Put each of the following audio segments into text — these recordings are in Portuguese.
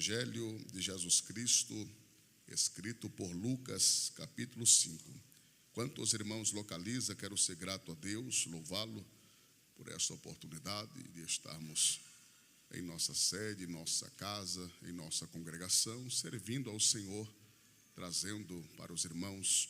Evangelho de Jesus Cristo, escrito por Lucas, capítulo 5. Quanto aos irmãos localiza, quero ser grato a Deus, louvá-lo por esta oportunidade de estarmos em nossa sede, em nossa casa, em nossa congregação, servindo ao Senhor, trazendo para os irmãos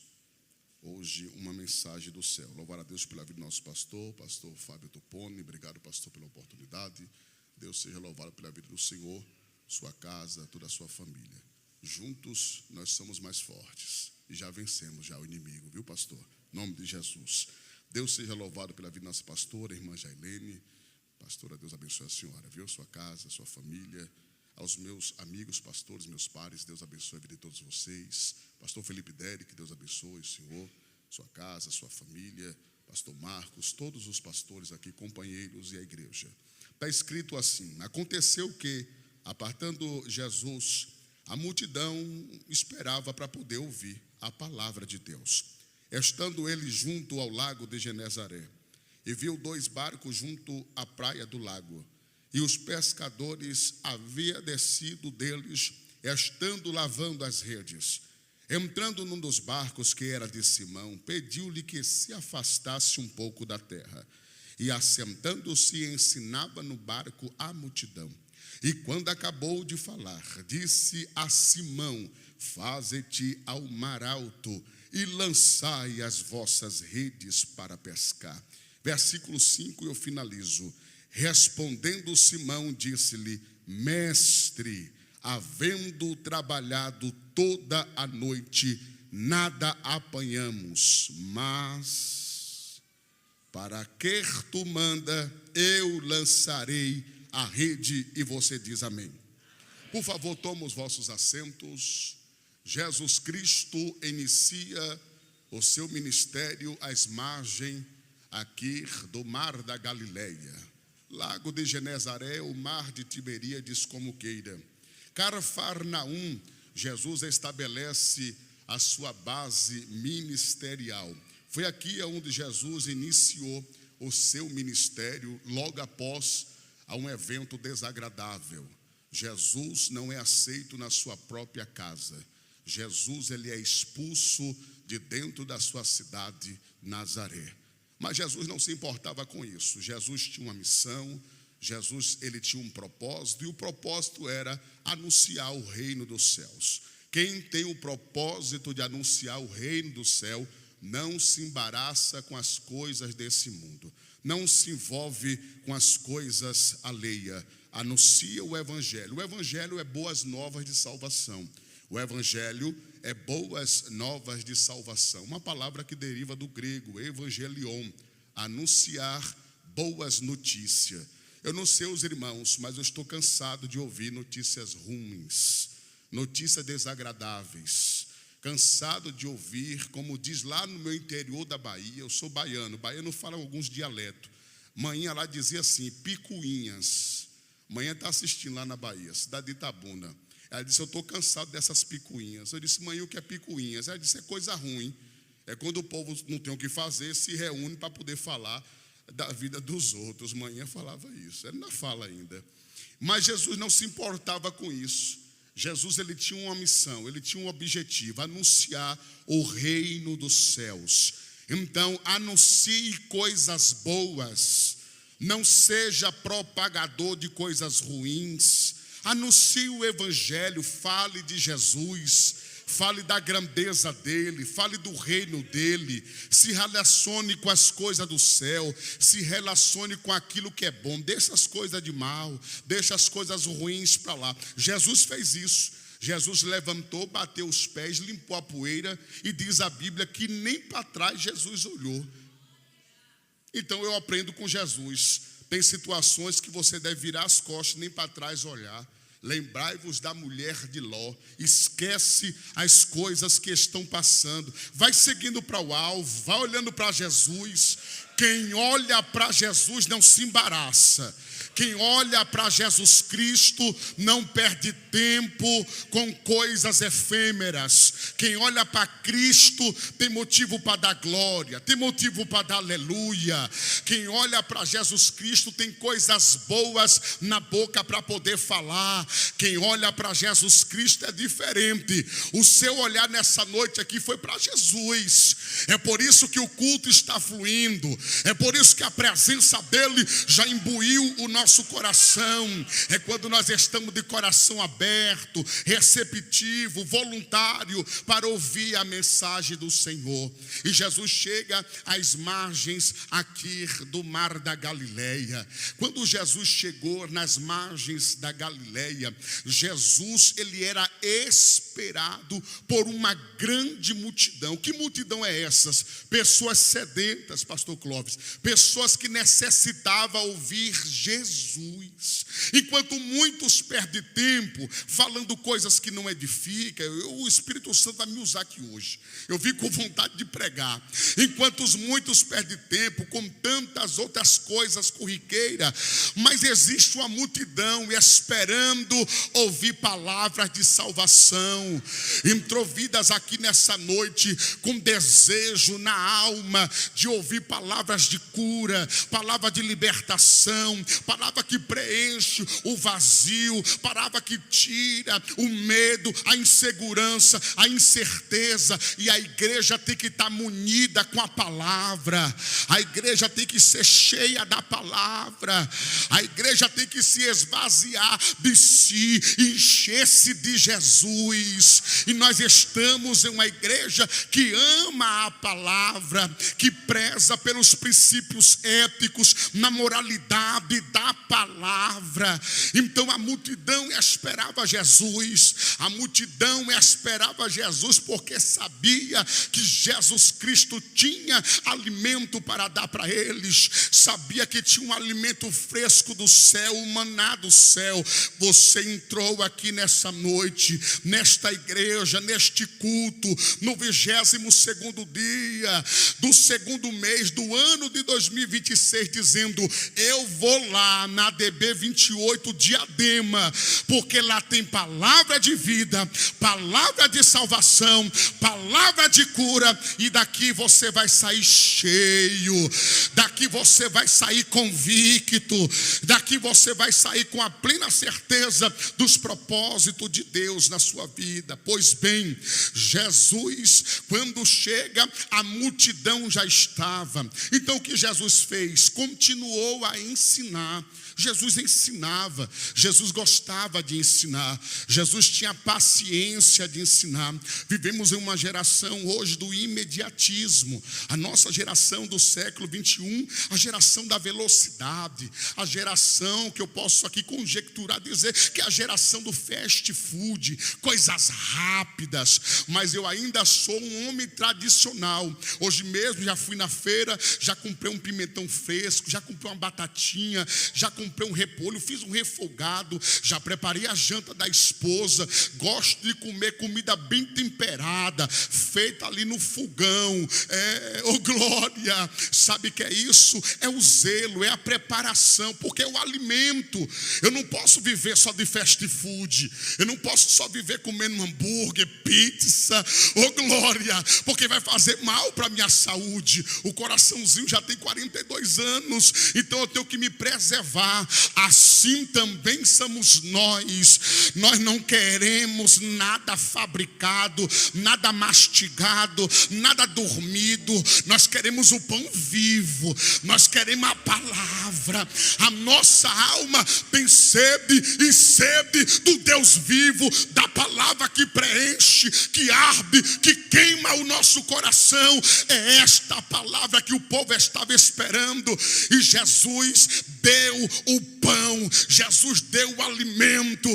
hoje uma mensagem do céu. Louvar a Deus pela vida do nosso pastor Fábio Tuponi. Obrigado, pastor, pela oportunidade. Deus seja louvado pela vida do Senhor, sua casa, toda a sua família. Juntos nós somos mais fortes e já vencemos já o inimigo, viu, pastor? Em nome de Jesus. Deus seja louvado pela vida da nossa pastora, irmã Jailene. Pastora, Deus abençoe a senhora, viu? Sua casa, sua família. Aos meus amigos pastores, meus pares, Deus abençoe a vida de todos vocês. Pastor Felipe Derek, Deus abençoe o senhor, sua casa, sua família. Pastor Marcos, todos os pastores aqui, companheiros e a igreja. Está escrito assim: aconteceu que, apartando Jesus, a multidão esperava para poder ouvir a palavra de Deus. Estando ele junto ao lago de Genezaré, e viu 2 barcos junto à praia do lago, e os pescadores haviam descido deles, estando lavando as redes. Entrando num dos barcos, que era de Simão, pediu-lhe que se afastasse um pouco da terra. E assentando-se, ensinava no barco a multidão. E quando acabou de falar, disse a Simão: faze-te ao mar alto e lançai as vossas redes para pescar. Versículo 5, eu finalizo. Respondendo Simão, disse-lhe: mestre, havendo trabalhado toda a noite, nada apanhamos, mas para que tu manda, eu lançarei a rede. E você diz amém. Por favor, toma os vossos assentos. Jesus Cristo inicia o seu ministério às margens aqui do mar da Galileia. Lago de Genezaré, o mar de Tiberíades, como queira. Cafarnaum, Jesus estabelece a sua base ministerial. Foi aqui onde Jesus iniciou o seu ministério, logo após um evento desagradável. Jesus não é aceito na sua própria casa. Jesus, ele é expulso de dentro da sua cidade, Nazaré. Mas Jesus não se importava com isso. Jesus tinha uma missão, Jesus, ele tinha um propósito, e o propósito era anunciar o reino dos céus. Quem tem o propósito de anunciar o reino do céu não se embaraça com as coisas desse mundo, não se envolve com as coisas alheias, anuncia o evangelho. O evangelho é boas novas de salvação. O evangelho é boas novas de salvação, uma palavra que deriva do grego, evangelion, anunciar boas notícias. Eu não sei os irmãos, mas eu estou cansado de ouvir notícias ruins, notícias desagradáveis. Cansado de ouvir, como diz lá no meu interior da Bahia, eu sou baiano, baiano fala alguns dialetos. Manhã lá dizia assim, picuinhas. Manhã está assistindo lá na Bahia, cidade de Itabuna. Ela disse: eu estou cansado dessas picuinhas. Eu disse: mãe, o que é picuinhas? Ela disse: é coisa ruim. É quando o povo não tem o que fazer, se reúne para poder falar da vida dos outros. Manhã falava isso, ela não fala ainda. Mas Jesus não se importava com isso. Jesus, ele tinha uma missão, ele tinha um objetivo: anunciar o reino dos céus. Então, anuncie coisas boas, não seja propagador de coisas ruins. Anuncie o evangelho, fale de Jesus, fale da grandeza dele, fale do reino dele, se relacione com as coisas do céu, se relacione com aquilo que é bom, deixa as coisas de mal, deixa as coisas ruins para lá. Jesus fez isso. Jesus levantou, bateu os pés, limpou a poeira, e diz a Bíblia que nem para trás Jesus olhou. Então eu aprendo com Jesus. Tem situações que você deve virar as costas, nem para trás olhar. Lembrai-vos da mulher de Ló. Esquece as coisas que estão passando. Vai seguindo para o alvo, vai olhando para Jesus. Quem olha para Jesus não se embaraça. Quem olha para Jesus Cristo não perde tempo com coisas efêmeras. Quem olha para Cristo tem motivo para dar glória, tem motivo para dar aleluia. Quem olha para Jesus Cristo tem coisas boas na boca para poder falar. Quem olha para Jesus Cristo é diferente. O seu olhar nessa noite aqui foi para Jesus. É por isso que o culto está fluindo. É por isso que a presença dele já imbuiu o nosso coração. É quando nós estamos de coração aberto, receptivo, voluntário para ouvir a mensagem do Senhor. E Jesus chega às margens aqui do mar da Galileia. Quando Jesus chegou nas margens da Galileia, Jesus, ele era esperado por uma grande multidão. Que multidão é essas? Pessoas sedentas, pastor Clóvis, pessoas que necessitavam ouvir Jesus. Enquanto muitos perdem tempo falando coisas que não edificam, o Espírito Santo vai me usar aqui hoje. Eu vim com vontade de pregar. Enquanto muitos perdem tempo com tantas outras coisas corriqueiras, mas existe uma multidão esperando ouvir palavras de salvação. Entrou vidas aqui nessa noite com desejo na alma de ouvir palavras de cura, palavra de libertação, palavra que preenche o vazio, palavra que tira o medo, a insegurança, a incerteza. E a igreja tem que estar munida com a palavra. A igreja tem que ser cheia da palavra. A igreja tem que se esvaziar de si, encher-se de Jesus. E nós estamos em uma igreja que ama a palavra, que preza pelos princípios éticos, na moralidade da palavra. Então a multidão esperava Jesus. A multidão esperava Jesus porque sabia que Jesus Cristo tinha alimento para dar para eles. Sabia que tinha um alimento fresco do céu, o maná do céu. Você entrou aqui nessa noite, nesta igreja, neste culto, no 22º dia do segundo mês do ano de 2026, dizendo: eu vou lá na DB 28 Diadema, porque lá tem palavra de vida, palavra de salvação, palavra de cura, e daqui você vai sair cheio, daqui você vai sair convicto, daqui você vai sair com a plena certeza dos propósitos de Deus na sua vida. Pois bem, Jesus, quando chega, a multidão já estava. Então o que Jesus fez? Continuou a ensinar. Jesus ensinava, Jesus gostava de ensinar, Jesus tinha paciência de ensinar. Vivemos em uma geração hoje do imediatismo, a nossa geração do século 21, a geração da velocidade, a geração que eu posso aqui conjecturar, dizer que é a geração do fast food, coisas rápidas. Mas eu ainda sou um homem tradicional. Hoje mesmo já fui na feira, já comprei um pimentão fresco, já comprei uma batatinha, já comprei um repolho, fiz um refogado, já preparei a janta da esposa. Gosto de comer comida bem temperada, feita ali no fogão. Glória! Sabe o que é isso? É o zelo, é a preparação, porque é o alimento. Eu não posso viver só de fast food, eu não posso só viver comendo hambúrguer, pizza, glória, porque vai fazer mal para a minha saúde. O coraçãozinho já tem 42 anos, então eu tenho que me preservar. Assim também somos nós. Nós não queremos nada fabricado, nada mastigado, nada dormido. Nós queremos o pão vivo, nós queremos a palavra. A nossa alma tem sede e sede do Deus vivo, da palavra que preenche, que arde, que queima o nosso coração. É esta palavra que o povo estava esperando. E Jesus deu o pão, Jesus deu o alimento,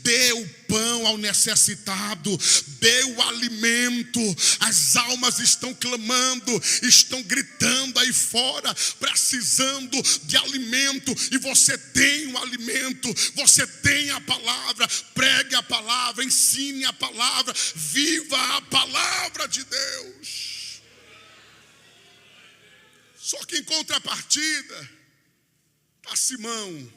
deu pão ao necessitado, deu alimento. As almas estão clamando, estão gritando aí fora, precisando de alimento. E você tem o alimento, você tem a palavra. Pregue a palavra, ensine a palavra, viva a palavra de Deus. Só que em contrapartida está Simão,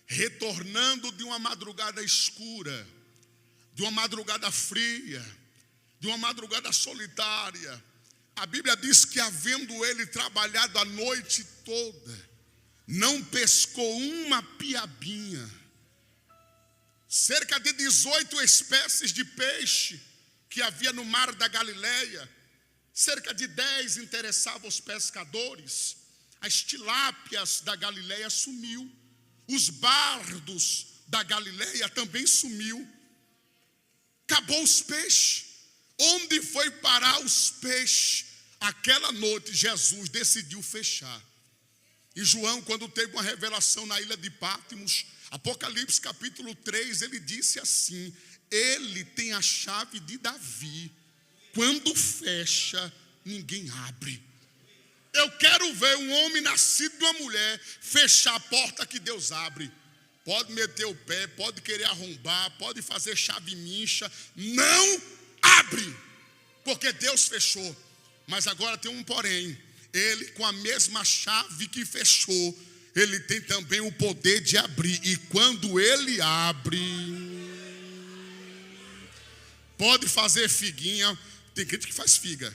retornando de uma madrugada escura, de uma madrugada fria, de uma madrugada solitária, a Bíblia diz que, havendo ele trabalhado a noite toda, não pescou uma piabinha. Cerca de 18 espécies de peixe que havia no mar da Galileia, cerca de 10 interessavam os pescadores. As tilápias da Galileia sumiu, os bardos da Galileia também sumiu. Acabou os peixes. Onde foi parar os peixes? Aquela noite Jesus decidiu fechar. E João, quando teve uma revelação na ilha de Patmos, Apocalipse capítulo 3, ele disse assim: ele tem a chave de Davi. Quando fecha, ninguém abre. Eu quero ver um homem nascido de uma mulher fechar a porta que Deus abre. Pode meter o pé, pode querer arrombar, pode fazer chave mincha, não abre, porque Deus fechou. Mas agora tem um porém: ele, com a mesma chave que fechou, ele tem também o poder de abrir. E quando ele abre, pode fazer figuinha. Tem gente que faz figa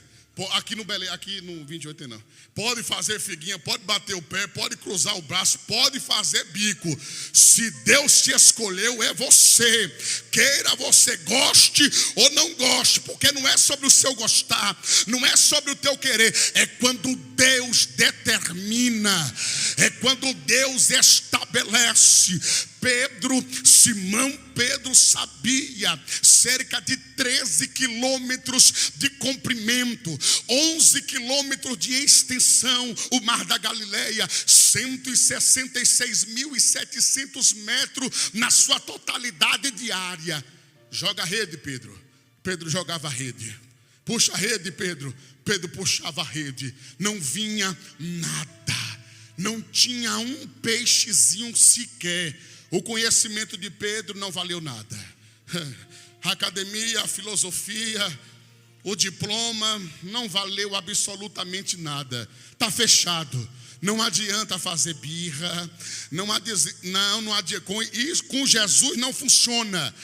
aqui no Belém, aqui no 28 não. Pode fazer figuinha, pode bater o pé, pode cruzar o braço, pode fazer bico. Se Deus te escolheu, é você. Queira você goste ou não goste, porque não é sobre o seu gostar, não é sobre o teu querer. É quando Deus determina, é quando Deus estabelece. Simão Pedro sabia cerca de 13 quilômetros de comprimento, 11 quilômetros de extensão, o mar da Galileia, 166.700 metros na sua totalidade diária. Joga a rede, Pedro. Pedro jogava a rede. Puxa a rede, Pedro. Pedro puxava a rede. Não vinha nada. Não tinha um peixezinho sequer. O conhecimento de Pedro não valeu nada. A academia, a filosofia, o diploma não valeu absolutamente nada. Está fechado. Não adianta fazer birra, não adianta, com Jesus não funciona.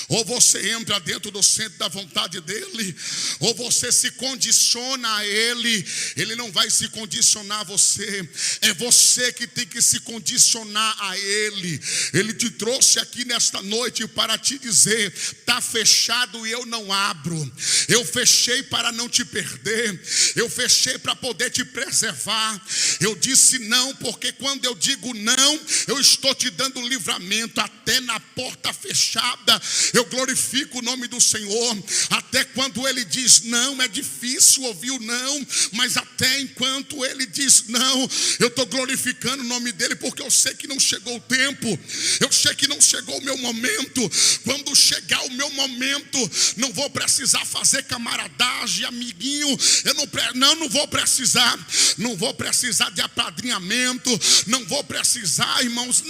Ou você entra dentro do centro da vontade dele, ou você se condiciona a ele. Ele não vai se condicionar a você, é você que tem que se condicionar a ele. Ele te trouxe aqui nesta noite para te dizer: está fechado e eu não abro. Eu fechei para não te perder, eu fechei para poder te preservar. Eu disse não, porque quando eu digo não, eu estou te dando livramento. Até na porta fechada eu glorifico o nome do Senhor. Até quando ele diz não, é difícil ouvir o não, mas até enquanto ele diz não, eu estou glorificando o nome dele, porque eu sei que não chegou o tempo, eu sei que não chegou o meu momento. Quando chegar o meu momento, não vou precisar fazer camaradagem, amiguinho. Eu não vou precisar de apadrinhamento, não vou precisar, irmãos,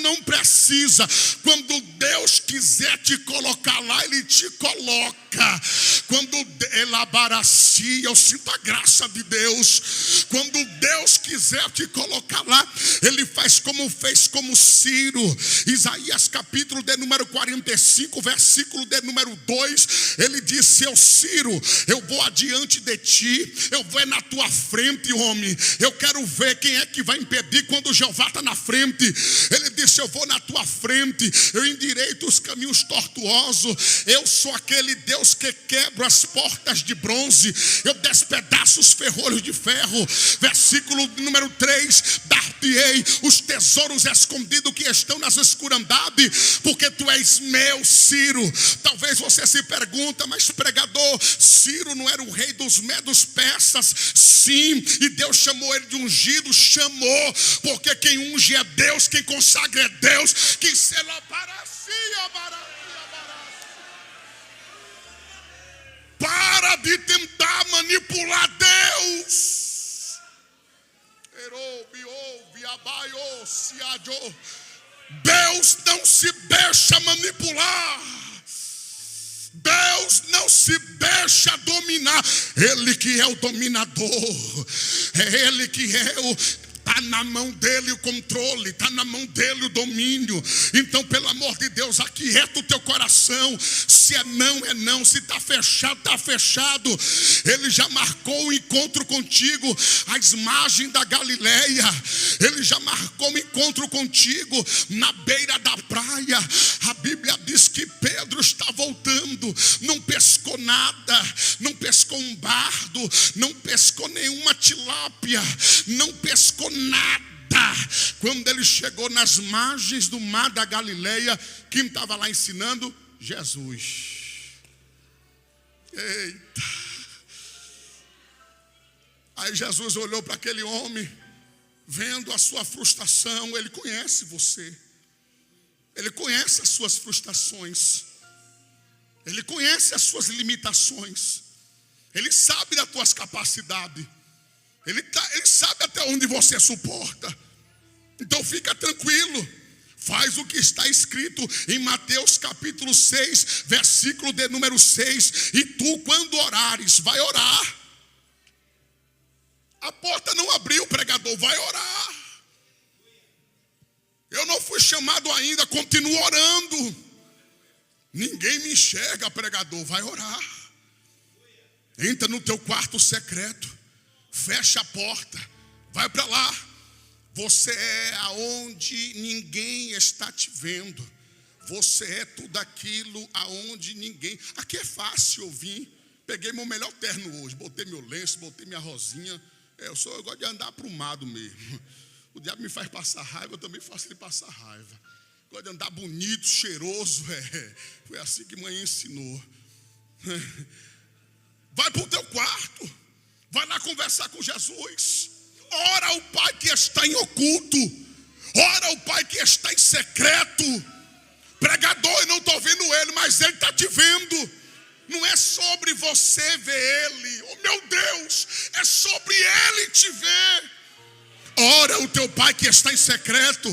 não precisa. Quando Deus quiser te colocar lá, ele te coloca. Quando elabaracia, eu sinto a graça de Deus. Quando Deus quiser te colocar lá, ele faz como fez com Ciro. Isaías capítulo de número 45, versículo de número 2, ele disse: eu, Ciro, eu vou adiante de ti, eu vou na tua frente, homem. Eu quero ver quem é que vai impedir quando Jeová está na frente. Ele disse: eu vou na tua frente, eu endireito os caminhos tortuosos. Eu sou aquele Deus que quebra as portas de bronze, eu despedaço os ferrolhos de ferro. Versículo número 3: dar-te-ei os tesouros escondidos que estão nas escurandades, porque tu és meu, Ciro. Talvez você se pergunta: mas pregador, Ciro não era o rei dos medos persas? Sim, e Deus chamou ele de ungido. Chamou, porque quem unge é Deus, quem consagra é Deus. Que se lá para de tentar manipular Deus. Deus não se deixa manipular. Deus não se deixa dominar. Ele que é o dominador, é ele que é o... Está na mão dele o controle, está na mão dele o domínio. Então, pelo amor de Deus, aquieta o teu coração. Se é não, se está fechado, está fechado. Ele já marcou o encontro contigo às margens da Galileia. Ele já marcou um encontro contigo na beira da praia. A Bíblia diz que Pedro está voltando, não pescou nada, não pescou um bardo, não pescou nenhuma tilápia, não pescou nada. Quando ele chegou nas margens do mar da Galileia, quem estava lá ensinando? Jesus. Eita. Aí Jesus olhou para aquele homem, vendo a sua frustração. Ele conhece você, ele conhece as suas frustrações, ele conhece as suas limitações, ele sabe das tuas capacidades, ele sabe até onde você suporta. Então fica tranquilo, faz o que está escrito em Mateus capítulo 6, versículo de número 6. E tu, quando orares, vai orar. A porta não abriu, pregador, vai orar. Eu não fui chamado ainda, continuo orando. Ninguém me enxerga, pregador, vai orar. Entra no teu quarto secreto, fecha a porta, vai para lá. Você é aonde ninguém está te vendo. Você é tudo aquilo aonde ninguém. Aqui é fácil, eu vim, peguei meu melhor terno hoje, botei meu lenço, botei minha rosinha. Eu gosto de andar aprumado mesmo. O diabo me faz passar raiva, eu também faço ele passar raiva. Gosto de andar bonito, cheiroso. Foi assim que mãe ensinou. Vai para o teu quarto, vai lá conversar com Jesus. Ora ao Pai que está em oculto, ora ao Pai que está em secreto. Pregador, eu não estou vendo ele, mas ele está te vendo. Não é sobre você ver ele, oh meu Deus, é sobre ele te ver. Ora o teu Pai que está em secreto,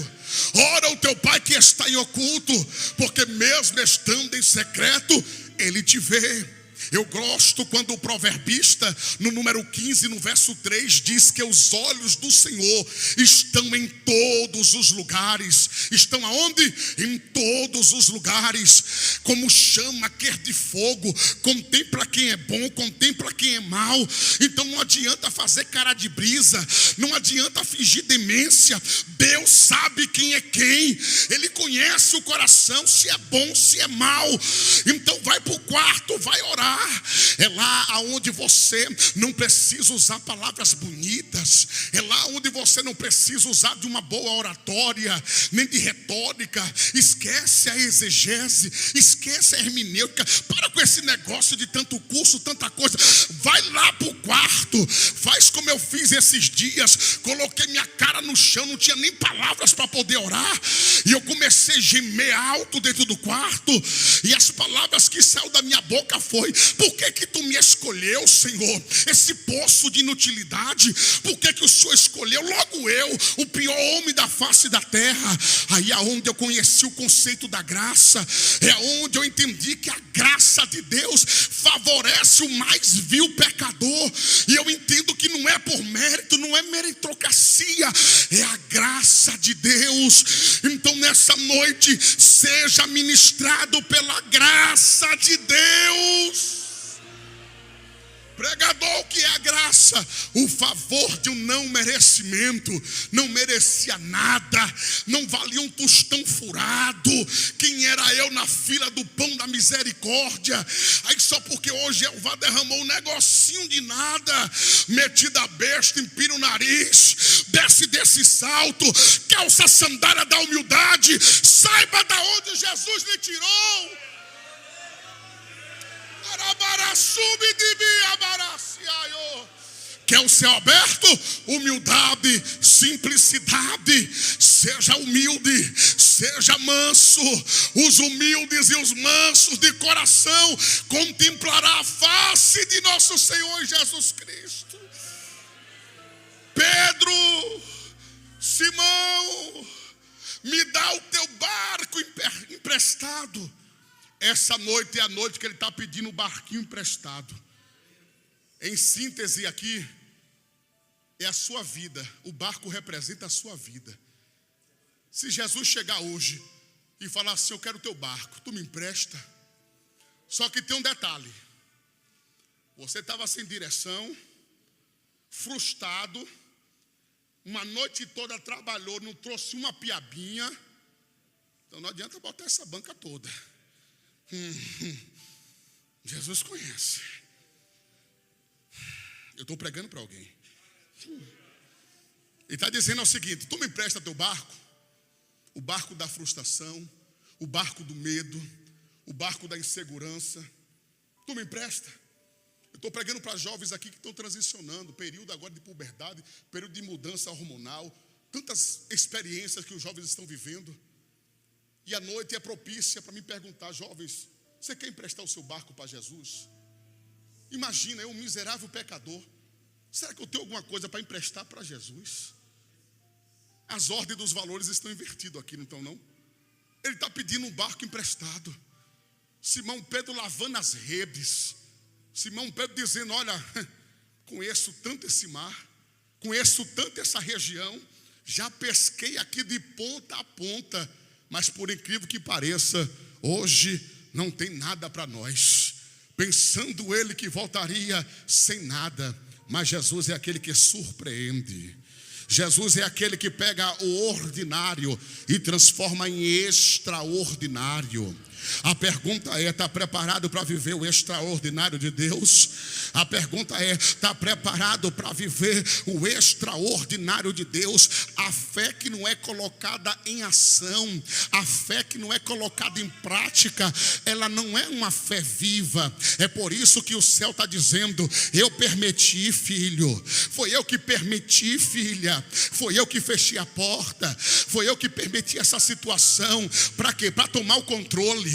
ora o teu Pai que está em oculto, porque mesmo estando em secreto, ele te vê. Eu gosto quando o proverbista, no número 15, no verso 3, diz que os olhos do Senhor estão em todos os lugares. Estão aonde? Em todos os lugares. Como chama que de fogo, contempla quem é bom, contempla quem é mau. Então não adianta fazer cara de brisa, não adianta fingir demência. Deus sabe quem é quem. Ele conhece o coração, se é bom, se é mau. Então vai para o quarto, vai orar. É lá onde você não precisa usar palavras bonitas. É lá onde você não precisa usar de uma boa oratória, nem de retórica. Esquece a exegese, esquece a hermenêutica. Para com esse negócio de tanto curso, tanta coisa. Vai lá para o quarto, faz como eu fiz esses dias. Coloquei minha cara no chão, não tinha nem palavras para poder orar, e eu comecei a gemer alto dentro do quarto. E as palavras que saíram da minha boca foi: por que tu me escolheu, Senhor? Esse poço de inutilidade, por que o Senhor escolheu logo eu, o pior homem da face da terra? Aí é onde eu conheci o conceito da graça, é onde eu entendi que a graça de Deus favorece o mais vil pecador. E eu entendo que não é por mérito, não é meritocracia, é a graça de Deus. Então nessa noite, seja ministrado pela graça de Deus. Pregador, o que é a graça? O favor de um não merecimento. Não merecia nada, não valia um tostão furado. Quem era eu na fila do pão da misericórdia? Aí só porque hoje Jeová derramou um negocinho de nada, metido a besta, empina o nariz, desce desse salto, calça a sandália da humildade, saiba da onde Jesus lhe tirou. Quer o céu aberto? Humildade, simplicidade. Seja humilde, seja manso. Os humildes e os mansos de coração contemplará a face de nosso Senhor Jesus Cristo. Pedro, Simão, me dá o teu barco emprestado. Essa noite é a noite que ele está pedindo o barquinho emprestado. Em síntese aqui, é a sua vida. O barco representa a sua vida. Se Jesus chegar hoje e falar assim: eu quero o teu barco, tu me empresta? Só que tem um detalhe: você estava sem direção, frustrado, uma noite toda trabalhou, não trouxe uma piabinha, então não adianta botar essa banca toda. Jesus conhece. Eu estou pregando para alguém. Ele está dizendo o seguinte: tu me empresta teu barco, o barco da frustração, o barco do medo, o barco da insegurança. Tu me empresta. Eu estou pregando para jovens aqui que estão transicionando, período agora de puberdade, período de mudança hormonal, tantas experiências que os jovens estão vivendo. E a noite é propícia para me perguntar: jovens, você quer emprestar o seu barco para Jesus? Imagina, eu, um miserável pecador, será que eu tenho alguma coisa para emprestar para Jesus? As ordens dos valores estão invertidas aqui, não estão não? Ele está pedindo um barco emprestado. Simão Pedro lavando as redes. Simão Pedro dizendo: olha, conheço tanto esse mar, conheço tanto essa região, já pesquei aqui de ponta a ponta, mas por incrível que pareça, hoje não tem nada para nós. Pensando ele que voltaria sem nada, mas Jesus é aquele que surpreende. Jesus é aquele que pega o ordinário e transforma em extraordinário. A pergunta é: está preparado para viver o extraordinário de Deus? A pergunta é: está preparado para viver o extraordinário de Deus? A fé que não é colocada em ação, a fé que não é colocada em prática, ela não é uma fé viva. É por isso que o céu está dizendo: eu permiti, filho, foi eu que permiti, filha, foi eu que fechei a porta, foi eu que permiti essa situação. Para quê? Para tomar o controle,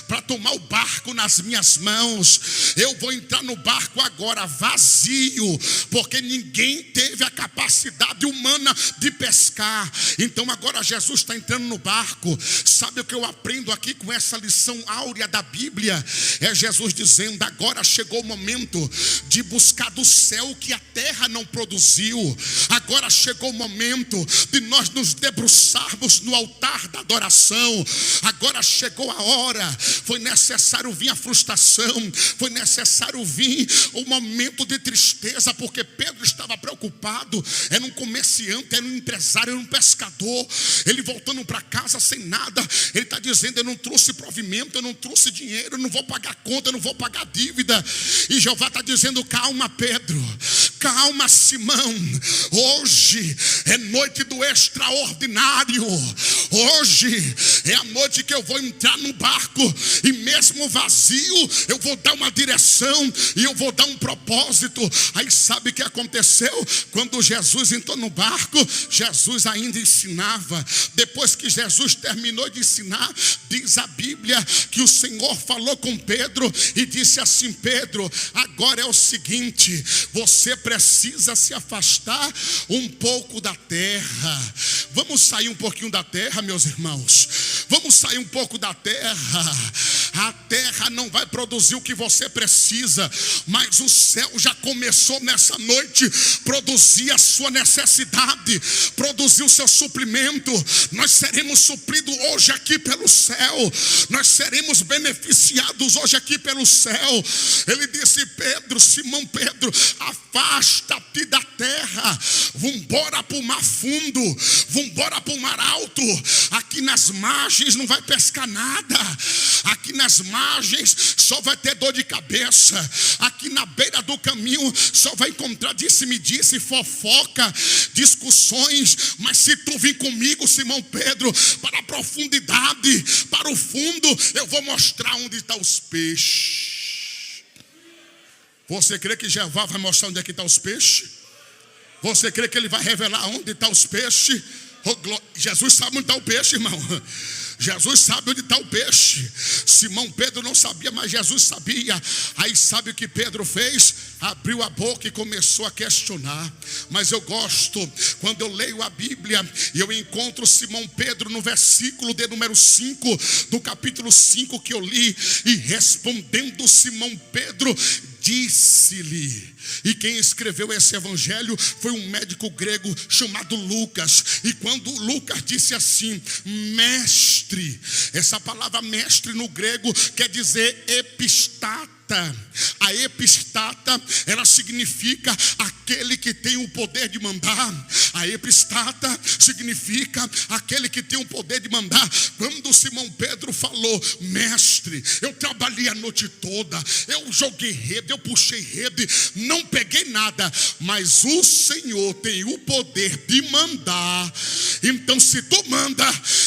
para tomar o barco nas minhas mãos. Eu vou entrar no barco agora vazio, porque ninguém teve a capacidade humana de pescar. Então agora Jesus está entrando no barco. Sabe o que eu aprendo aqui com essa lição áurea da Bíblia? É Jesus dizendo: agora chegou o momento de buscar do céu o que a terra não produziu. Agora chegou o momento de nós nos debruçarmos no altar da adoração. Agora chegou a hora. Foi necessário vir a frustração, foi necessário vir o momento de tristeza, porque Pedro estava preocupado. Era um comerciante, era um empresário, era um pescador. Ele voltando para casa sem nada, ele está dizendo: eu não trouxe provimento, eu não trouxe dinheiro, eu não vou pagar conta, eu não vou pagar dívida. E Jeová está dizendo: calma, Pedro, calma, Simão, hoje é noite do extraordinário. Hoje é a noite que eu vou entrar no barco, e mesmo vazio eu vou dar uma direção e eu vou dar um propósito. Aí sabe o que aconteceu? Quando Jesus entrou no barco, Jesus ainda ensinava. Depois que Jesus terminou de ensinar, diz a Bíblia que o Senhor falou com Pedro e disse assim: Pedro, agora é o seguinte, você precisa se afastar um pouco da terra. Vamos sair um pouquinho da terra, meus irmãos. Vamos sair um pouco da terra. A terra não vai produzir o que você precisa, mas o céu já começou nessa noite a produzir a sua necessidade, produzir o seu suprimento. Nós seremos supridos hoje aqui pelo céu, nós seremos beneficiados hoje aqui pelo céu. Ele disse: Pedro, Simão Pedro, afasta-te da terra, vambora para o mar fundo, vambora para o mar alto. Aqui nas margens não vai pescar nada, aqui nas margens só vai ter dor de cabeça, aqui na beira do caminho só vai encontrar disse-me-disse, fofoca, discussões. Mas se tu vir comigo, Simão Pedro, para a profundidade, para o fundo, eu vou mostrar onde estão os peixes. Você crê que Jeová vai mostrar onde é que estão os peixes? Você crê que ele vai revelar onde estão os peixes? Jesus sabe onde está o peixe, irmão. Jesus sabe onde está o peixe. Simão Pedro não sabia, mas Jesus sabia. Aí sabe o que Pedro fez? Abriu a boca e começou a questionar. Mas eu gosto quando eu leio a Bíblia e eu encontro Simão Pedro no versículo de número 5 do capítulo 5 que eu li. E respondendo Simão Pedro, disse-lhe. E quem escreveu esse evangelho foi um médico grego chamado Lucas. E quando Lucas disse assim, mestre, essa palavra mestre no grego quer dizer epistata. A epistata, ela significa aquele que tem o poder de mandar. A epistata significa aquele que tem o poder de mandar. Quando Simão Pedro falou, mestre, eu trabalhei a noite toda, eu joguei rede, eu puxei rede, não peguei nada, mas o Senhor tem o poder de mandar. Então se tu manda,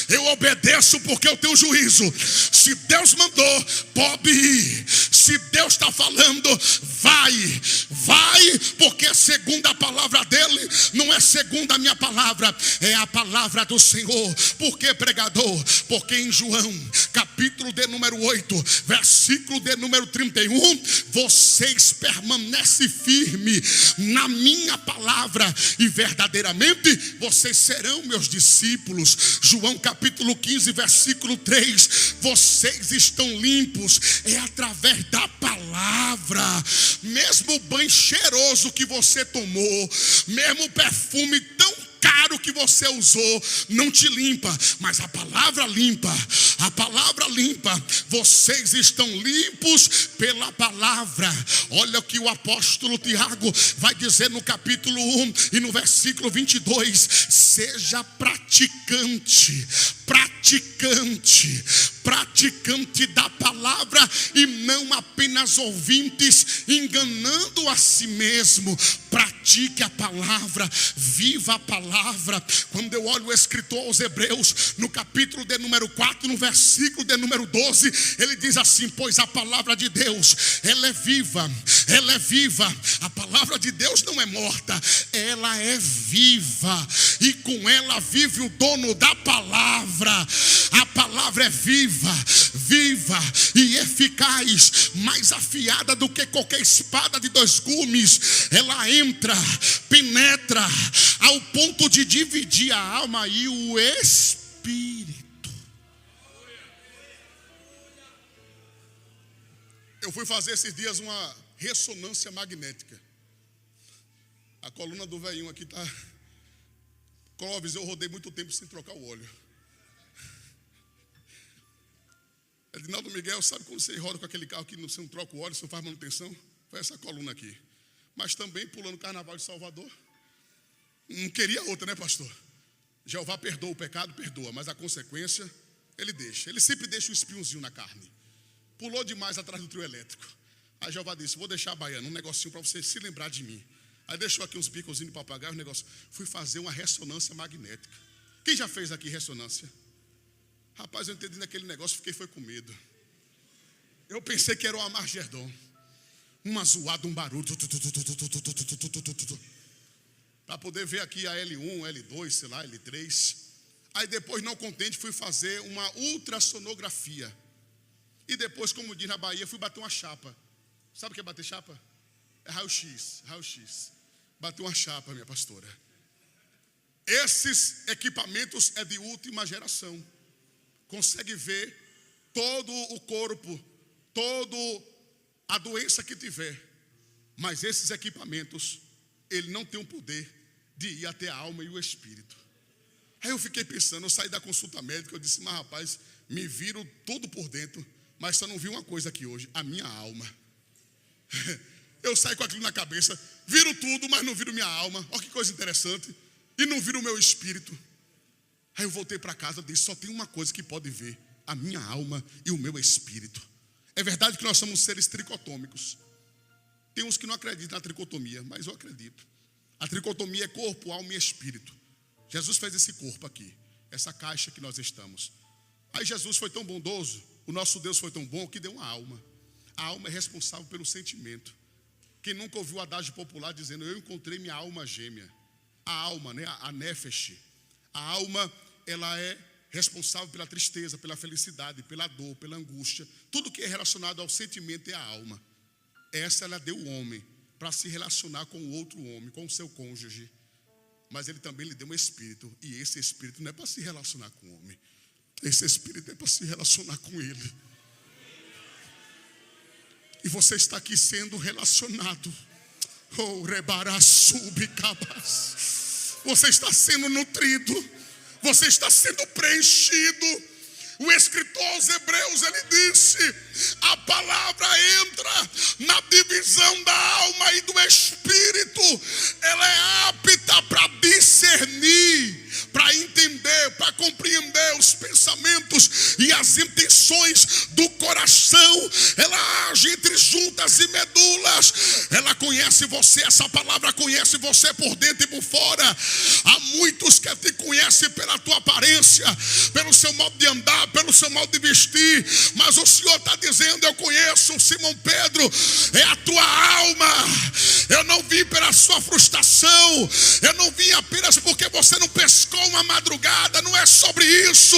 eu obedeço, porque eu tenho juízo. Se Deus mandou, pode ir. Se Deus está falando, vai, porque segundo a palavra dele, não é segundo a minha palavra, é a palavra do Senhor. Por que, pregador? Porque em João, capítulo de número 8, versículo de número 31, vocês permanecem firmes na minha palavra, e verdadeiramente vocês serão meus discípulos. João capítulo 15, versículo 3, vocês estão limpos, é através da palavra. Mesmo o banho cheiroso que você tomou, mesmo o perfume tão caro que você usou, não te limpa, mas a palavra limpa. A palavra limpa. Vocês estão limpos pela palavra. Olha o que o apóstolo Tiago vai dizer no capítulo 1 e no versículo 22. Seja praticante da palavra, e não apenas ouvintes, enganando a si mesmo. Pratique a palavra, viva a palavra. Quando eu olho o escritor aos Hebreus, no capítulo de número 4, no versículo de número 12, ele diz assim, pois a palavra de Deus, ela é viva. A palavra de Deus não é morta, ela é viva, e com ela vive o dono da palavra. A palavra é viva e eficaz, mais afiada do que qualquer espada de 2 gumes. Ela entra, penetra ao ponto de dividir a alma e o espírito. Eu fui fazer esses dias uma ressonância magnética. A coluna do velhinho aqui está. Clóvis, eu rodei muito tempo sem trocar o óleo. Edinaldo Miguel, sabe quando você roda com aquele carro que você não troca o óleo, você não faz manutenção? Foi essa coluna aqui. Mas também pulando o carnaval de Salvador. Não queria outra, né, pastor? Jeová perdoa o pecado, perdoa, mas a consequência ele deixa. Ele sempre deixa o espinhozinho na carne. Pulou demais atrás do trio elétrico. Aí Jeová disse, vou deixar a baiana, um negocinho para você se lembrar de mim. Aí deixou aqui uns bicozinhos de papagaio, um negócio. Fui fazer uma ressonância magnética. Quem já fez aqui ressonância? Rapaz, eu entendi naquele negócio, fiquei foi com medo. Eu pensei que era o Amargedon. Uma zoada, um barulho. Para poder ver aqui a L1, L2, sei lá, L3. Aí depois, não contente, fui fazer uma ultrassonografia. E depois, como diz na Bahia, fui bater uma chapa. Sabe o que é bater chapa? É raio-x. Bateu uma chapa, minha pastora. Esses equipamentos é de última geração. Consegue ver todo o corpo, toda a doença que tiver. Mas esses equipamentos, ele não tem o poder de ir até a alma e o espírito. Aí eu fiquei pensando, eu saí da consulta médica, eu disse, mas rapaz, me viram tudo por dentro, mas só não vi uma coisa aqui hoje, a minha alma. Eu saí com aquilo na cabeça, viram tudo, mas não viram minha alma. Olha que coisa interessante. E não viram o meu espírito. Aí eu voltei para casa e disse, só tem uma coisa que pode ver, a minha alma e o meu espírito. É verdade que nós somos seres tricotômicos. Tem uns que não acreditam na tricotomia, mas eu acredito. A tricotomia é corpo, alma e espírito. Jesus fez esse corpo aqui, essa caixa que nós estamos. Aí Jesus foi tão bondoso, o nosso Deus foi tão bom que deu uma alma. A alma é responsável pelo sentimento. Quem nunca ouviu o adágio popular dizendo, eu encontrei minha alma gêmea. A alma, né? A nefesh. A alma, ela é responsável pela tristeza, pela felicidade, pela dor, pela angústia. Tudo que é relacionado ao sentimento é a alma. Essa ela deu o homem para se relacionar com o outro homem, com o seu cônjuge. Mas ele também lhe deu um espírito. E esse espírito não é para se relacionar com o homem. Esse espírito é para se relacionar com ele. E você está aqui sendo relacionado. Oh, rebarasubicabas. Você está sendo nutrido. Você está sendo preenchido. O escritor aos Hebreus, ele disse: a palavra entra na divisão da alma e do espírito. Ela é apta para discernir, para entender, para compreender os pensamentos e as intenções do coração. Ela age entre juntas e medulas. Ela conhece você, essa palavra conhece você por dentro e por fora. Há muitos que te conhecem pela tua aparência, pelo seu modo de andar, pelo seu modo de vestir, mas o Senhor está dizendo: eu conheço Simão Pedro, é a tua alma. Eu não vim pela sua frustração, eu não vim apenas porque você não pescou uma madrugada, não é sobre isso,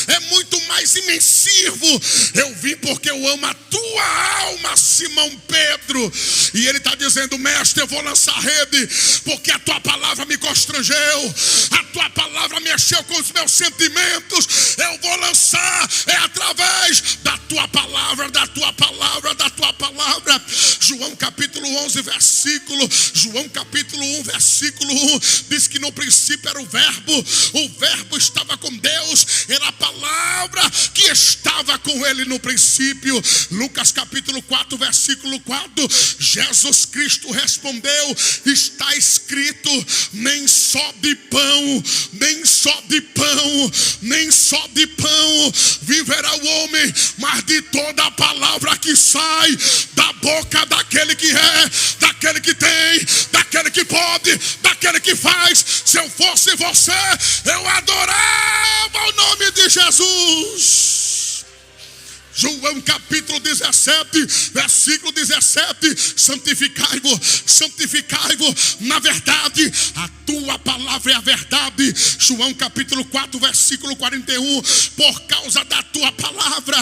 é muito mais imensivo. Eu vim porque eu amo a tua alma, Simão Pedro. E ele está dizendo: mestre, eu vou lançar rede, porque a tua palavra me constrangeu, a tua palavra mexeu com os meus sentimentos. Eu vou lançar, é através da tua palavra, da tua palavra, da tua palavra. João capítulo 11 versículo, João capítulo 1 versículo 1 diz que no princípio era o verbo estava com Deus, era a palavra que estava com ele no princípio. Lucas capítulo 4 versículo 4, Jesus Cristo respondeu: está escrito, nem só de pão, nem só de pão, nem só de pão viverá o homem, mas de toda a palavra que sai da boca daquele que é, daquele que tem, daquele que pode, daquele que faz. Se eu fosse você, eu adorava o nome de Jesus. João capítulo 17, versículo 17: santificai-vos, santificai-vos na verdade, a tua palavra é a verdade. João capítulo 4, versículo 41: por causa da tua palavra,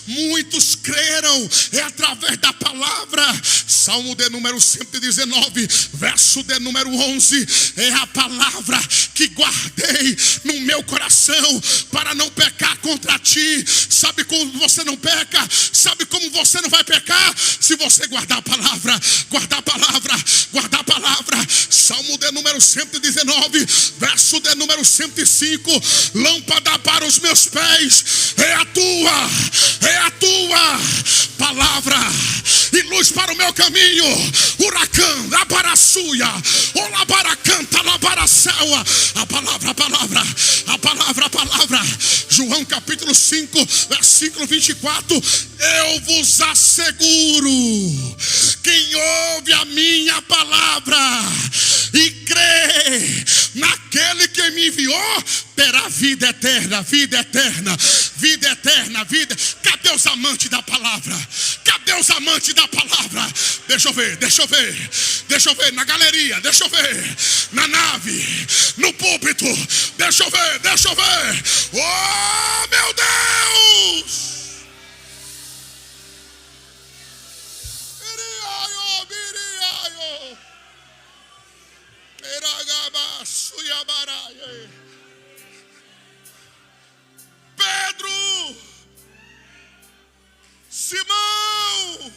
muitos creram, é através da palavra. Salmo de número 119, verso de número 11: é a palavra que guardei no meu coração para não pecar contra ti. Sabe como você não peca? Sabe como você não vai pecar? Se você guardar a palavra, guardar a palavra, guardar a palavra. Salmo de número 119, verso de número 105: lâmpada para os meus pés é a tua palavra e luz para o meu caminho. Huracão, labarassuia, o labaracanta, labaraceua. A palavra, a palavra, a palavra, a palavra. João capítulo 5, versículo 24: eu vos asseguro, quem ouve a minha palavra e crê naquele que me enviou, terá vida eterna, vida eterna, vida eterna, vida. Cadê os amantes da palavra? Cadê os amantes da palavra? Deixa eu ver, deixa eu ver, deixa eu ver na galeria, deixa eu ver na nave, no púlpito, deixa eu ver, deixa eu ver. Oh, meu Deus! Pedro, Simão,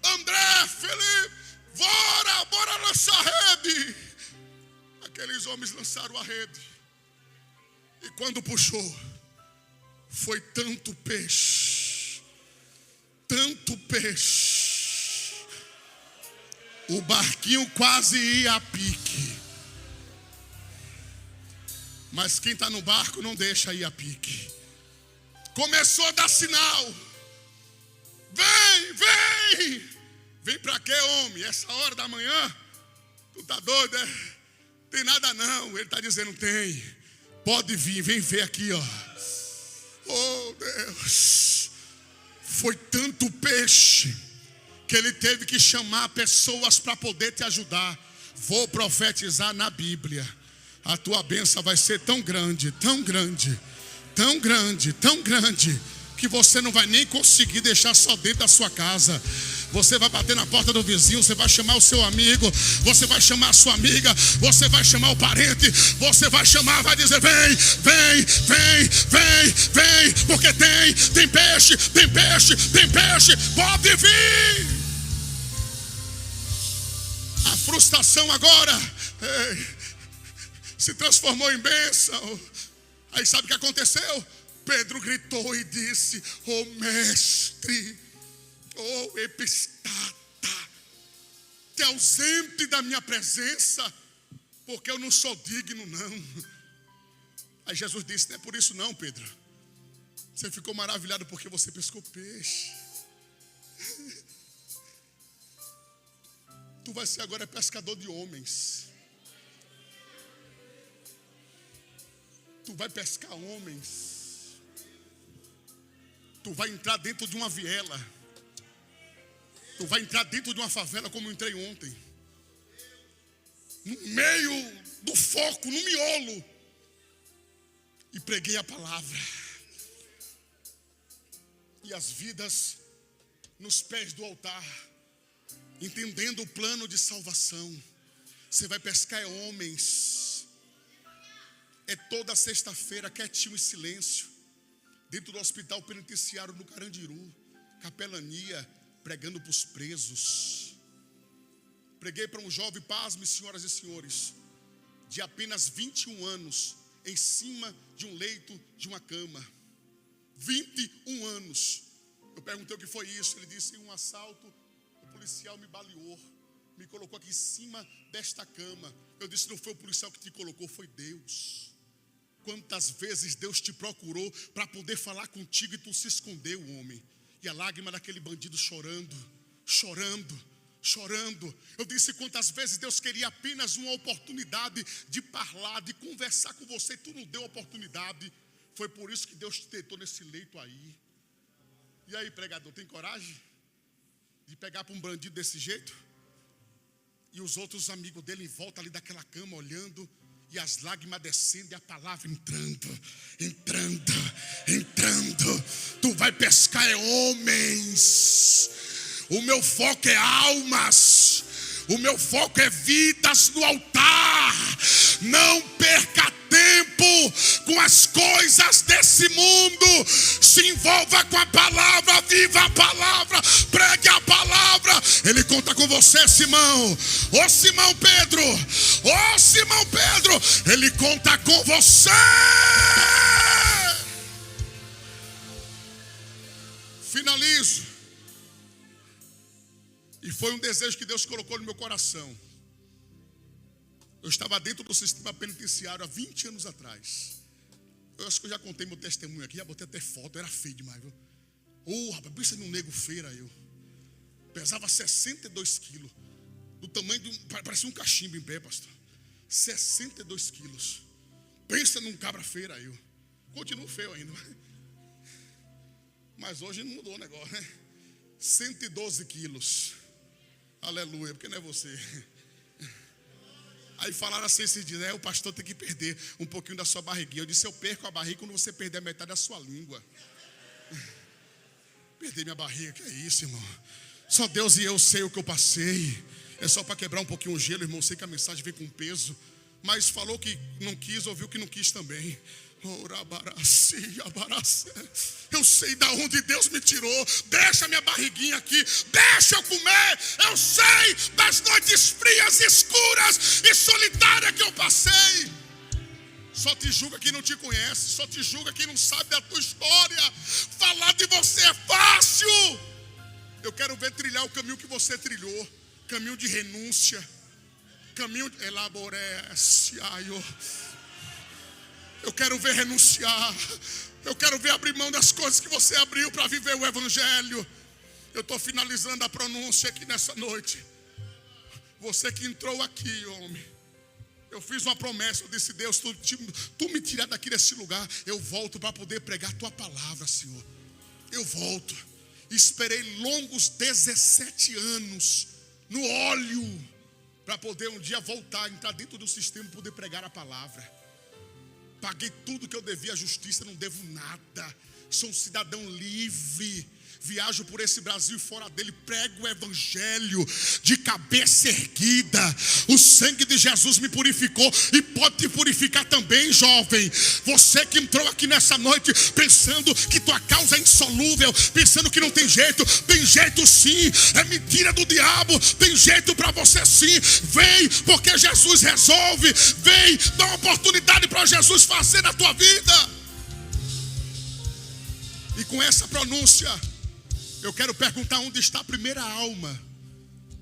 André, Felipe, bora lançar rede. Aqueles homens lançaram a rede, e quando puxou, foi tanto peixe, o barquinho quase ia a pique. Mas quem está no barco não deixa ir a pique. Começou a dar sinal: vem pra quê, homem? Essa hora da manhã? Tu tá doido, é? Tem nada não. Ele está dizendo: tem, pode vir, vem ver aqui, ó. Oh, Deus, foi tanto peixe que ele teve que chamar pessoas para poder te ajudar. Vou profetizar na Bíblia: a tua bênção vai ser tão grande, tão grande, tão grande, tão grande, que você não vai nem conseguir deixar só dentro da sua casa. Você vai bater na porta do vizinho, você vai chamar o seu amigo, você vai chamar a sua amiga, você vai chamar o parente, você vai chamar, vai dizer: vem, vem, vem, vem, vem, porque tem peixe, tem peixe, tem peixe, pode vir. A frustração agora se transformou em bênção. Aí sabe o que aconteceu? Pedro gritou e disse: ô mestre, ô epistata, te ausente da minha presença, porque eu não sou digno, não. Aí Jesus disse: não é por isso não, Pedro. Você ficou maravilhado porque você pescou peixe. Tu vai ser agora pescador de homens. Tu vai pescar homens. Tu vai entrar dentro de uma viela. Tu vai entrar dentro de uma favela como eu entrei ontem. No meio do foco, no miolo. E preguei a palavra. E as vidas nos pés do altar, entendendo o plano de salvação. Você vai pescar homens. É toda sexta-feira, quietinho e silêncio, dentro do hospital penitenciário no Carandiru, capelania, pregando para os presos. Preguei para um jovem, pasme, senhoras e senhores, de apenas 21 anos, em cima de um leito de uma cama. 21 anos. Eu perguntei o que foi isso. Ele disse: em um assalto, o policial me baleou, me colocou aqui em cima desta cama. Eu disse: não foi o policial que te colocou, foi Deus. Quantas vezes Deus te procurou para poder falar contigo e tu se escondeu, homem. E a lágrima daquele bandido chorando, chorando, chorando. Eu disse: quantas vezes Deus queria apenas uma oportunidade de falar, de conversar com você, e tu não deu oportunidade. Foi por isso que Deus te deitou nesse leito aí. E aí, pregador, tem coragem de pegar para um bandido desse jeito? E os outros amigos dele em volta ali daquela cama olhando, e as lágrimas descendo e a palavra entrando, entrando, entrando. Tu vai pescar homens. O meu foco é almas. O meu foco é vidas no altar. Não perca tempo com as coisas desse mundo. Se envolva com a palavra, viva a palavra, pregue a palavra. Ele conta com você, Simão. Ô Simão Pedro, ô Simão Pedro, ele conta com você. Finalizo. E foi um desejo que Deus colocou no meu coração. Eu estava dentro do sistema penitenciário há 20 anos atrás. Eu acho que eu já contei meu testemunho aqui, já botei até foto, eu era feio demais, viu? Rapaz, pensa num nego feio eu. Pesava 62 quilos. Do tamanho de parecia um cachimbo em pé, pastor. 62 quilos. Pensa num cabra feira eu. Continuo feio ainda. Mas hoje não mudou o negócio, né? 112 quilos. Aleluia, porque não é você. Aí falaram assim esses dias: o pastor tem que perder um pouquinho da sua barriguinha. Eu disse: eu perco a barriga quando você perder a metade da sua língua. Perder minha barriga, que é isso, irmão? Só Deus e eu sei o que eu passei. É só para quebrar um pouquinho o gelo, irmão. Sei que a mensagem veio com peso, mas falou que não quis, ouviu que não quis também. Eu sei da onde Deus me tirou. Deixa minha barriguinha aqui, deixa eu comer. Eu sei das noites frias, escuras e solitárias que eu passei. Só te julga quem não te conhece, só te julga quem não sabe da tua história. Falar de você é fácil. Eu quero ver trilhar o caminho que você trilhou. Caminho de renúncia, caminho de elaborece. Eu quero ver renunciar. Eu quero ver abrir mão das coisas que você abriu para viver o evangelho. Eu estou finalizando a pronúncia aqui nessa noite. Você que entrou aqui, homem, eu fiz uma promessa. Eu disse: Deus, tu me tirar daqui desse lugar, eu volto para poder pregar a tua palavra, Senhor. Eu volto. Esperei longos 17 anos no óleo para poder um dia voltar, entrar dentro do sistema e poder pregar a palavra. Paguei tudo que eu devia à justiça, não devo nada. Sou um cidadão livre. viajo por esse Brasil e fora dele, prego o evangelho de cabeça erguida. O sangue de Jesus me purificou e pode te purificar também, jovem. Você que entrou aqui nessa noite pensando que tua causa é insolúvel, pensando que não tem jeito sim, é mentira do diabo, tem jeito para você sim. Vem, porque Jesus resolve. Vem, dá uma oportunidade para Jesus fazer na tua vida. E com essa pronúncia, eu quero perguntar onde está a primeira alma,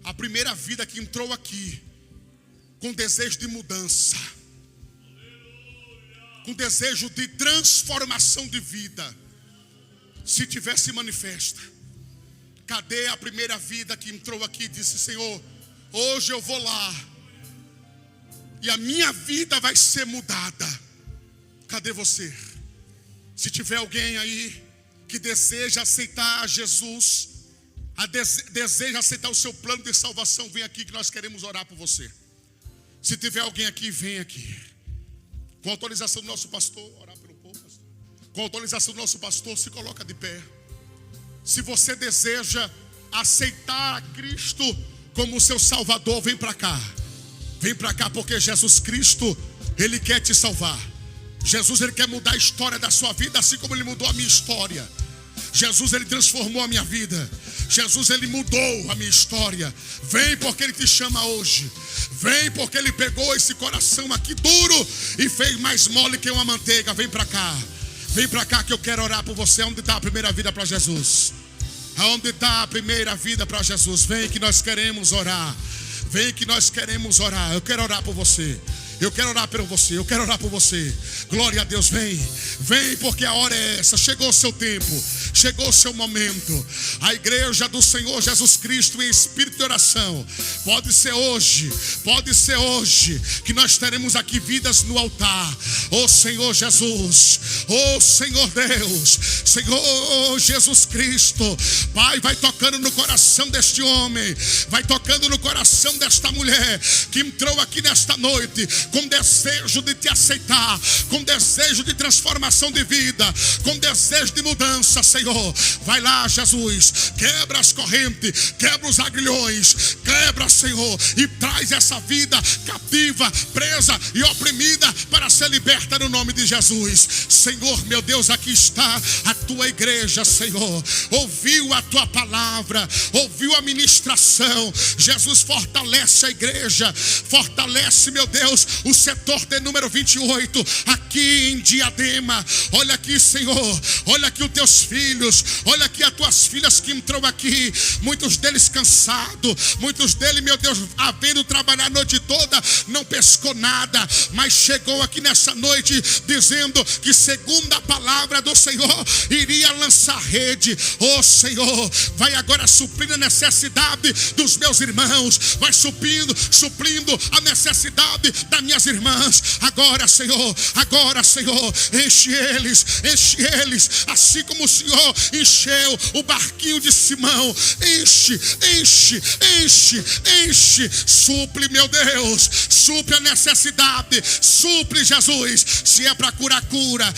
a primeira vida que entrou aqui com desejo de mudança, com desejo de transformação de vida. Se tivesse manifesta, cadê a primeira vida que entrou aqui e disse: Senhor, hoje eu vou lá e a minha vida vai ser mudada? Cadê você? Se tiver alguém aí que deseja aceitar Jesus, deseja aceitar o seu plano de salvação, vem aqui que nós queremos orar por você. Se tiver alguém aqui, vem aqui. Com autorização do nosso pastor, orar pelo povo. Com autorização do nosso pastor, se coloca de pé. Se você deseja aceitar a Cristo como seu Salvador, vem para cá. Vem para cá, porque Jesus Cristo, Ele quer te salvar. Jesus, Ele quer mudar a história da sua vida, assim como Ele mudou a minha história. Jesus, Ele transformou a minha vida. Jesus, Ele mudou a minha história. Vem porque Ele te chama hoje. Vem porque Ele pegou esse coração aqui duro e fez mais mole que uma manteiga. Vem para cá. Vem para cá que eu quero orar por você. Onde está a primeira vida para Jesus? Aonde está a primeira vida para Jesus? Vem que nós queremos orar. Vem que nós queremos orar. Eu quero orar por você. Eu quero orar por você, eu quero orar por você. Glória a Deus, vem. Vem porque a hora é essa. Chegou o seu tempo, chegou o seu momento. A igreja do Senhor Jesus Cristo em espírito de oração. Pode ser hoje que nós teremos aqui vidas no altar. Oh Senhor Jesus, oh Senhor Deus, Senhor Jesus Cristo. Pai, vai tocando no coração deste homem, vai tocando no coração desta mulher que entrou aqui nesta noite com desejo de te aceitar, com desejo de transformação de vida, com desejo de mudança, Senhor. Vai lá, Jesus, quebra as correntes, quebra os agrilhões, quebra, Senhor, e traz essa vida cativa, presa e oprimida para ser liberta no nome de Jesus. Senhor, meu Deus, aqui está a tua igreja, Senhor. Ouviu a tua palavra, ouviu a ministração. Jesus, fortalece a igreja, fortalece, meu Deus, o setor de número 28, aqui em Diadema. Olha aqui, Senhor, olha aqui os teus filhos, olha aqui as tuas filhas que entrou aqui, muitos deles cansados, muitos deles, meu Deus, havendo trabalhar a noite toda, não pescou nada, mas chegou aqui nessa noite dizendo que segundo a palavra do Senhor, iria lançar rede. Oh Senhor, vai agora suprindo a necessidade dos meus irmãos, vai suprindo a necessidade das minhas irmãs. Agora, Senhor, enche eles, assim como o Senhor encheu o barquinho de Simão. Enche, suple, meu Deus, suple a necessidade, suple, Jesus. Se é para curar, cura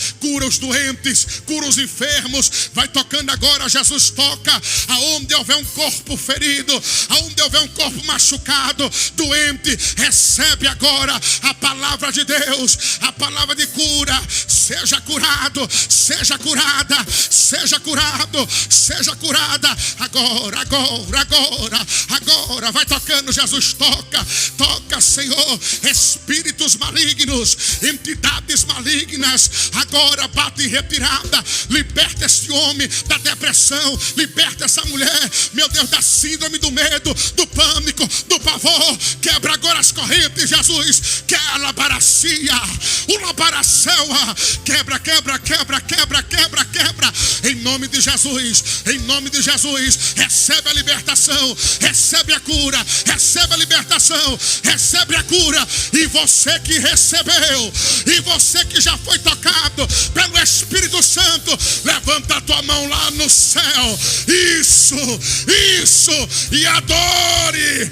os doentes, cura os enfermos. Vai tocando agora, Jesus, toca aonde houver um corpo ferido, aonde houver um corpo machucado, doente, recebe agora a palavra de Deus, a palavra de cura. Seja curado, seja curada, seja curado, seja curada. Agora, vai tocando, Jesus, toca, Senhor. Espíritos malignos, entidades malignas, agora bate em retirada. Liberta este homem da depressão, liberta essa mulher, meu Deus, da síndrome do medo, do pânico, do pavor. Quebra agora as correntes, Jesus. Quebra o labaração, quebra. Em nome de Jesus, recebe a libertação, recebe a cura, recebe a libertação, recebe a cura. E você que recebeu, e você que já foi tocado pelo Espírito Santo, levanta a tua mão lá no céu. Isso, e adore.